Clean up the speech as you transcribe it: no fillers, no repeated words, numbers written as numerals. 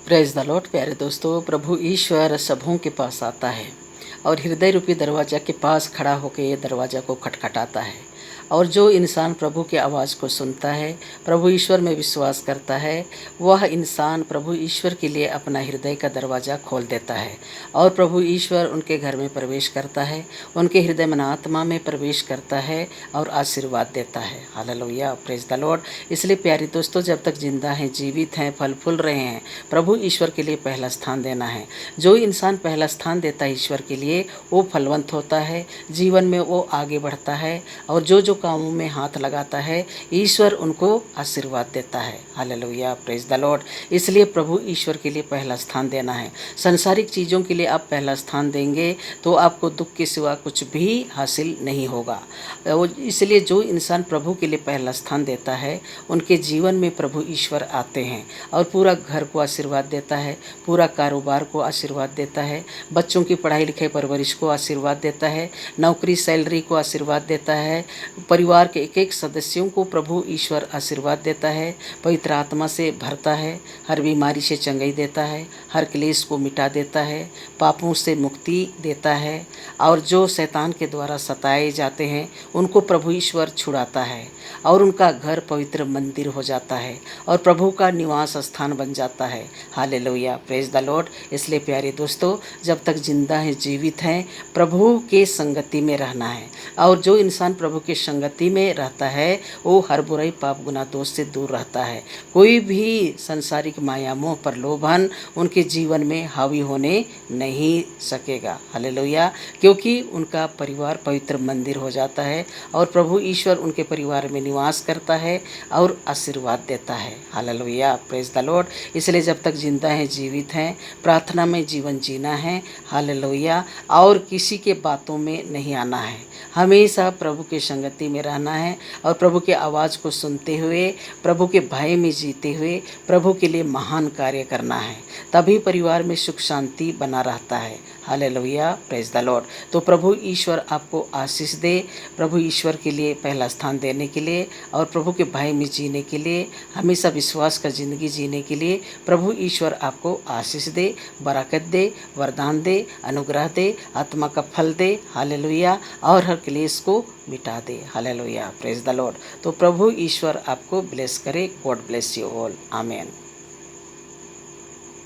Praise the Lord. प्यारे दोस्तों, प्रभु ईश्वर सबों के पास आता है और हृदय रूपी दरवाजा के पास खड़ा होकर ये दरवाज़ा को खटखटाता है। और जो इंसान प्रभु की आवाज़ को सुनता है, प्रभु ईश्वर में विश्वास करता है, वह इंसान प्रभु ईश्वर के लिए अपना हृदय का दरवाज़ा खोल देता है और प्रभु ईश्वर उनके घर में प्रवेश करता है, उनके हृदय मन आत्मा में प्रवेश करता है और आशीर्वाद देता है। Hallelujah, praise the Lord. इसलिए प्यारे दोस्तों, जब तक जिंदा हैं, जीवित हैं, फल फूल रहे हैं, प्रभु ईश्वर के लिए पहला स्थान देना है। जो इंसान पहला स्थान देता है ईश्वर के लिए, वो फलवंत होता है, जीवन में वो आगे बढ़ता है और जो कामों में हाथ लगाता है, ईश्वर उनको आशीर्वाद देता है। Hallelujah, praise the Lord. इसलिए प्रभु ईश्वर के लिए पहला स्थान देना है। सांसारिक चीज़ों के लिए आप पहला स्थान देंगे तो आपको दुख के सिवा कुछ भी हासिल नहीं होगा। इसलिए जो इंसान प्रभु के लिए पहला स्थान देता है, उनके जीवन में प्रभु ईश्वर आते हैं और पूरा घर को आशीर्वाद देता है, पूरा कारोबार को आशीर्वाद देता है, बच्चों की पढ़ाई लिखाई परवरिश को आशीर्वाद देता है, नौकरी सैलरी को आशीर्वाद देता है, परिवार के एक एक सदस्यों को प्रभु ईश्वर आशीर्वाद देता है, पवित्र आत्मा से भरता है, हर बीमारी से चंगाई देता है, हर क्लेश को मिटा देता है, पापों से मुक्ति देता है और जो शैतान के द्वारा सताए जाते हैं उनको प्रभु ईश्वर छुड़ाता है और उनका घर पवित्र मंदिर हो जाता है और प्रभु का निवास स्थान बन जाता है। Hallelujah, praise the Lord. इसलिए प्यारे दोस्तों, जब तक जिंदा हैं, जीवित हैं, प्रभु के संगति में रहना है। और जो इंसान प्रभु की संगति में रहता है, वो हर बुराई पाप गुनाह दोष से दूर रहता है। कोई भी संसारिक माया मोह प्रलोभन उनके जीवन में हावी होने नहीं सकेगा। हालेलुया, क्योंकि उनका परिवार पवित्र मंदिर हो जाता है और प्रभु ईश्वर उनके परिवार में निवास करता है और आशीर्वाद देता है। Hallelujah, praise the Lord. इसलिए जब तक जिंदा हैं, जीवित हैं, प्रार्थना में जीवन जीना है। हालेलुया, और किसी के बातों में नहीं आना है। हमेशा प्रभु के संगति में रहना है और प्रभु के आवाज़ को सुनते हुए, प्रभु के भय में जीते हुए, प्रभु के लिए महान कार्य करना है। तभी परिवार में सुख शांति बना रहता है। Hallelujah, praise the Lord. तो प्रभु ईश्वर आपको आशीष दे, प्रभु ईश्वर के लिए पहला स्थान देने के लिए और प्रभु के भय में जीने के लिए, हमेशा विश्वास का ज़िंदगी जीने के लिए प्रभु ईश्वर आपको आशीष दे, बरकत दे, वरदान दे, अनुग्रह दे, आत्मा का फल दे। हालेलुया, और हर क्लेश को मिटा दे। Hallelujah, praise the Lord. तो प्रभु ईश्वर आपको ब्लेस करे। God bless you all. Amen.